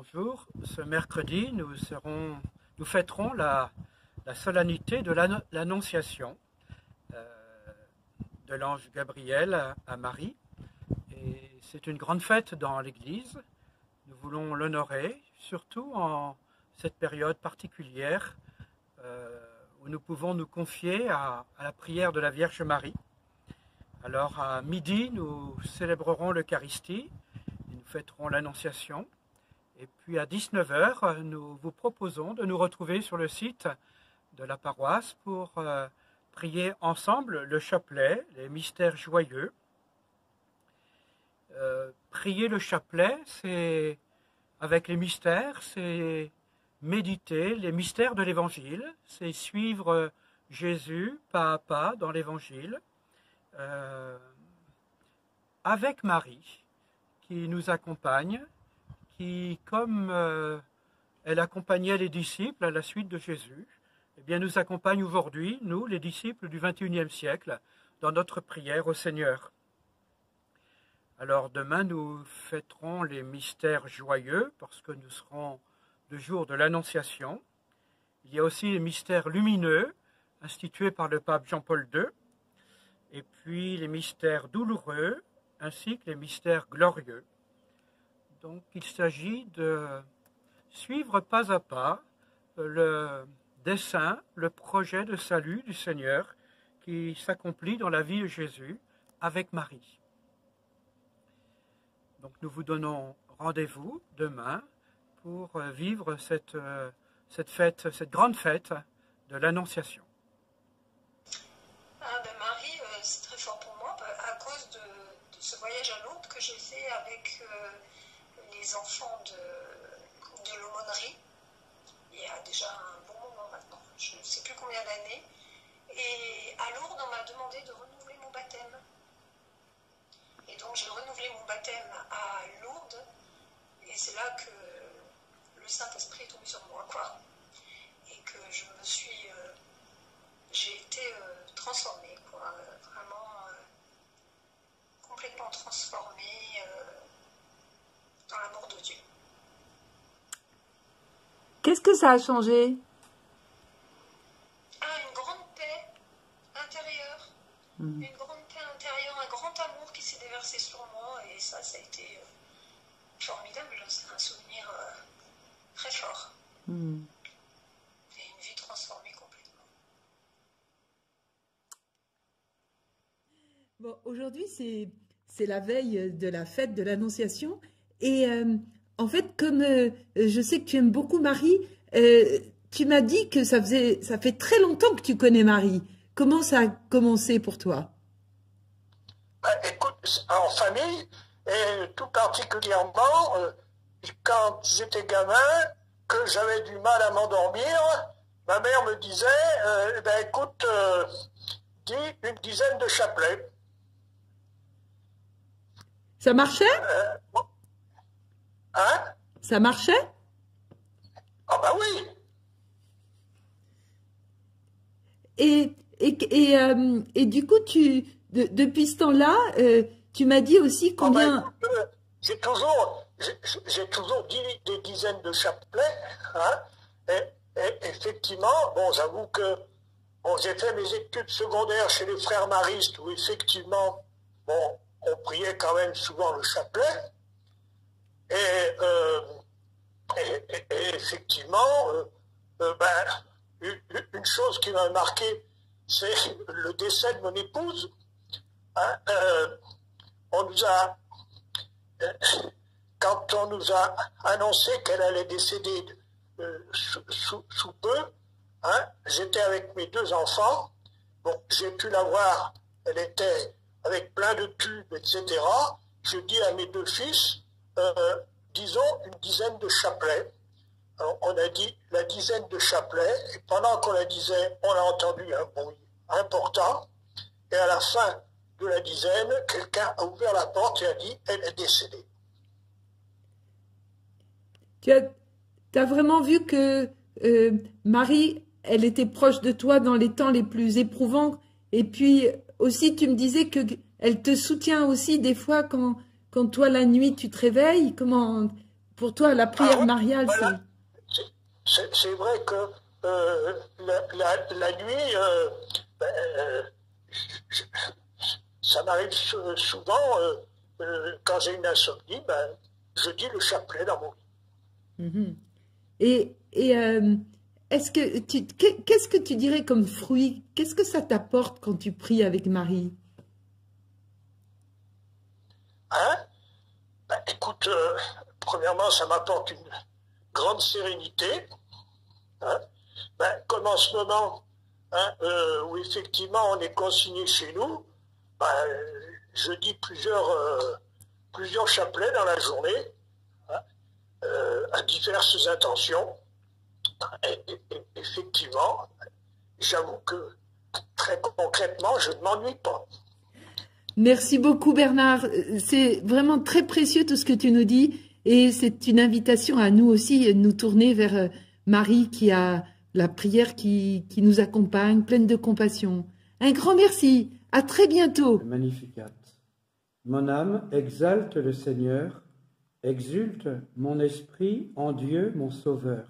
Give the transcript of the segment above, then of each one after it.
Bonjour, ce mercredi nous fêterons la solennité de l'Annonciation de l'ange Gabriel à Marie. Et c'est une grande fête dans l'Église. Nous voulons l'honorer, surtout en cette période particulière où nous pouvons nous confier à la prière de la Vierge Marie. Alors à midi, nous célébrerons l'Eucharistie, nous fêterons l'Annonciation. Et puis à 19 h, nous vous proposons de nous retrouver sur le site de la paroisse pour prier ensemble le chapelet, les mystères joyeux. Prier le chapelet, c'est avec les mystères, c'est méditer les mystères de l'Évangile, c'est suivre Jésus pas à pas dans l'Évangile, avec Marie qui nous accompagne, qui, comme elle accompagnait les disciples à la suite de Jésus, eh bien, nous accompagne aujourd'hui, nous, les disciples du XXIe siècle, dans notre prière au Seigneur. Alors demain, nous fêterons les mystères joyeux, parce que nous serons le jour de l'Annonciation. Il y a aussi les mystères lumineux, institués par le pape Jean-Paul II, et puis les mystères douloureux, ainsi que les mystères glorieux. Donc il s'agit de suivre pas à pas le dessein, le projet de salut du Seigneur qui s'accomplit dans la vie de Jésus avec Marie. Donc nous vous donnons rendez-vous demain pour vivre cette fête, cette grande fête de l'Annonciation. Marie, c'est très fort pour moi à cause de ce voyage à Lourdes que j'ai fait avec les enfants de l'aumônerie, il y a déjà un bon moment maintenant, je ne sais plus combien d'années, et à Lourdes on m'a demandé de renouveler mon baptême. Et donc j'ai renouvelé mon baptême à Lourdes, et c'est là que le Saint-Esprit est tombé sur moi, quoi. Et que j'ai été transformée, quoi, vraiment complètement transformée dans l'amour de Dieu. Qu'est-ce que ça a changé? Une grande paix intérieure, une grande paix intérieure, un grand amour qui s'est déversé sur moi, et ça a été formidable, c'est un souvenir très fort. Et une vie transformée complètement. Bon, aujourd'hui, c'est la veille de la fête de l'Annonciation. Et en fait, comme je sais que tu aimes beaucoup Marie, tu m'as dit que ça fait très longtemps que tu connais Marie. Comment ça a commencé pour toi? Écoute, en famille, et tout particulièrement, quand j'étais gamin, que j'avais du mal à m'endormir, ma mère me disait, écoute, dis une dizaine de chapelets. Ça marchait? Hein? Ça marchait? Ah bah oui. Et du coup, depuis ce temps-là, tu m'as dit aussi combien... J'ai toujours dit des dizaines de chapelets, hein, et effectivement, bon, j'avoue que j'ai fait mes études secondaires chez les frères maristes, où effectivement, bon, on priait quand même souvent le chapelet, et effectivement, une chose qui m'a marqué, c'est le décès de mon épouse. Hein, quand on nous a annoncé qu'elle allait décéder sous peu, hein, j'étais avec mes deux enfants. Bon, j'ai pu la voir, elle était avec plein de tubes, etc. Je dis à mes deux fils, disons une dizaine de chapelets. Alors, on a dit la dizaine de chapelets, et pendant qu'on la disait, on a entendu un bruit important, et à la fin de la dizaine, quelqu'un a ouvert la porte et a dit, elle est décédée. Tu as vraiment vu que Marie, elle était proche de toi dans les temps les plus éprouvants, et puis aussi tu me disais qu'elle te soutient aussi des fois quand toi la nuit tu te réveilles. Comment Pour toi, la prière oui, mariale, voilà. C'est vrai que la nuit, ça m'arrive souvent, quand j'ai une insomnie, je dis le chapelet dans mon lit. Mhm. Et qu'est-ce que tu dirais comme fruit? Qu'est-ce que ça t'apporte quand tu pries avec Marie? Hein? Écoute, premièrement, ça m'apporte une grande sérénité. Hein? Comme en ce moment, hein, où effectivement on est consigné chez nous, je dis plusieurs chapelets dans la journée, hein, à diverses intentions. Et effectivement, j'avoue que très concrètement, je ne m'ennuie pas. Merci beaucoup Bernard. C'est vraiment très précieux tout ce que tu nous dis et c'est une invitation à nous aussi de nous tourner vers Marie qui a la prière qui nous accompagne, pleine de compassion. Un grand merci. À très bientôt. Le Magnificat. Mon âme exalte le Seigneur, exulte mon esprit en Dieu mon Sauveur.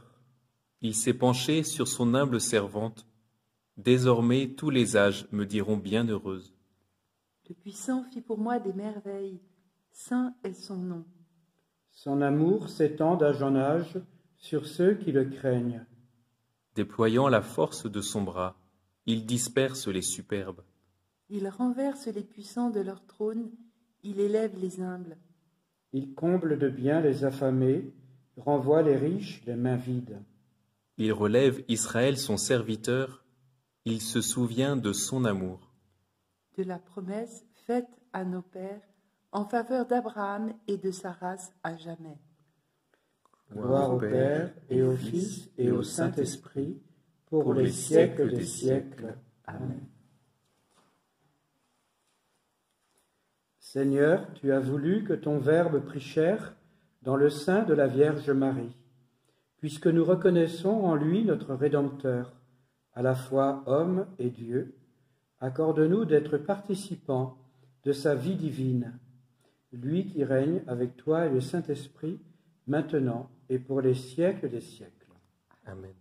Il s'est penché sur son humble servante. Désormais tous les âges me diront bienheureuse. Le puissant fit pour moi des merveilles. Saint est son nom. Son amour s'étend d'âge en âge sur ceux qui le craignent. Déployant la force de son bras, il disperse les superbes. Il renverse les puissants de leur trône, il élève les humbles. Il comble de bien les affamés, renvoie les riches les mains vides. Il relève Israël son serviteur, il se souvient de son amour. De la promesse faite à nos pères en faveur d'Abraham et de sa race à jamais. Gloire au Père et au Fils et au Saint-Esprit, pour les siècles des siècles. Amen. Seigneur, tu as voulu que ton Verbe prît chair dans le sein de la Vierge Marie, puisque nous reconnaissons en lui notre Rédempteur, à la fois homme et Dieu. Accorde-nous d'être participants de sa vie divine, lui qui règne avec toi et le Saint-Esprit, maintenant et pour les siècles des siècles. Amen.